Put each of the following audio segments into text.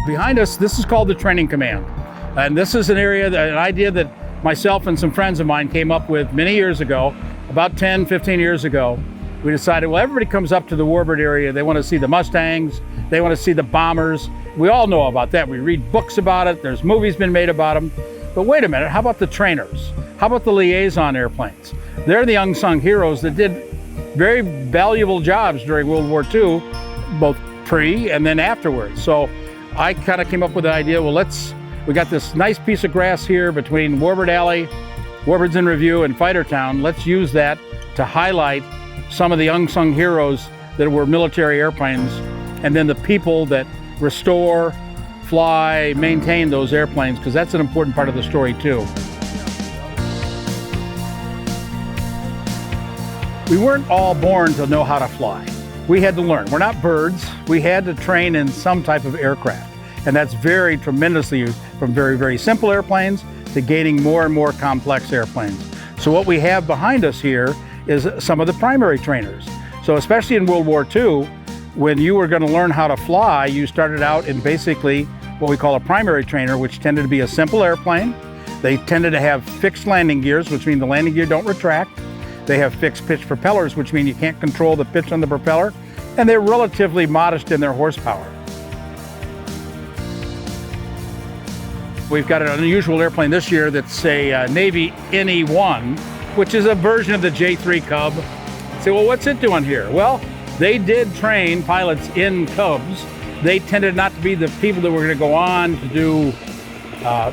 Behind us, this is called the Training Command. And this is an idea that myself and some friends of mine came up with many years ago, about 10, 15 years ago. We decided, well, everybody comes up to the Warbird area. They want to see the Mustangs. They want to see the bombers. We all know about that. We read books about it. There's movies been made about them. But wait a minute, how about the trainers? How about the liaison airplanes? They're the unsung heroes that did very valuable jobs during World War II, both pre and then afterwards. So I kind of came up with the idea, well, we got this nice piece of grass here between Warbird Alley, Warbirds in Review, and Fightertown. Let's use that to highlight some of the unsung heroes that were military airplanes, and then the people that restore, fly, maintain those airplanes, because that's an important part of the story too. We weren't all born to know how to fly. We had to learn. We're not birds. We had to train in some type of aircraft. And that's varied tremendously from very, very simple airplanes to gaining more and more complex airplanes. So what we have behind us here is some of the primary trainers. So especially in World War II, when you were going to learn how to fly, you started out in basically what we call a primary trainer, which tended to be a simple airplane. They tended to have fixed landing gears, which mean the landing gear don't retract. They have fixed pitch propellers, which mean you can't control the pitch on the propeller. And they're relatively modest in their horsepower. We've got an unusual airplane this year that's a Navy NE-1, which is a version of the J-3 Cub. Say, well, what's it doing here? Well, they did train pilots in Cubs. They tended not to be the people that were going to go on to do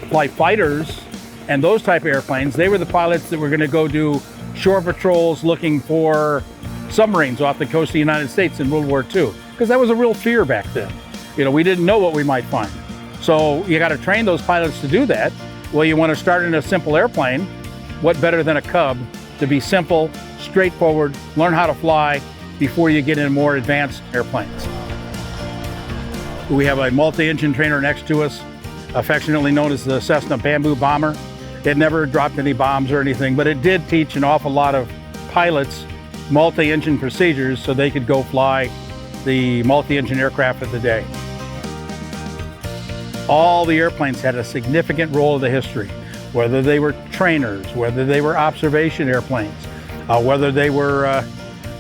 fly fighters and those type of airplanes. They were the pilots that were going to go do shore patrols looking for submarines off the coast of the United States in World War II, because that was a real fear back then. You know, we didn't know what we might find. So you got to train those pilots to do that. Well, you want to start in a simple airplane. What better than a Cub to be simple, straightforward, learn how to fly before you get in more advanced airplanes. We have a multi-engine trainer next to us, affectionately known as the Cessna Bamboo Bomber. It never dropped any bombs or anything, but it did teach an awful lot of pilots multi-engine procedures so they could go fly the multi-engine aircraft of the day. All the airplanes had a significant role in the history, whether they were trainers, whether they were observation airplanes, whether they were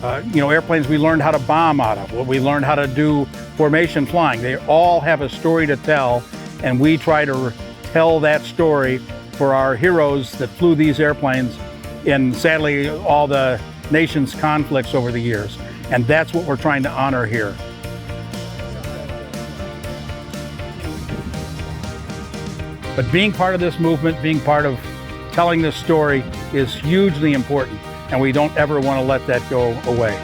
airplanes we learned how to bomb out of, what we learned how to do formation flying. They all have a story to tell, and we try to tell that story for our heroes that flew these airplanes in, sadly, all the nation's conflicts over the years. And that's what we're trying to honor here. But being part of this movement, being part of telling this story is hugely important, and we don't ever want to let that go away.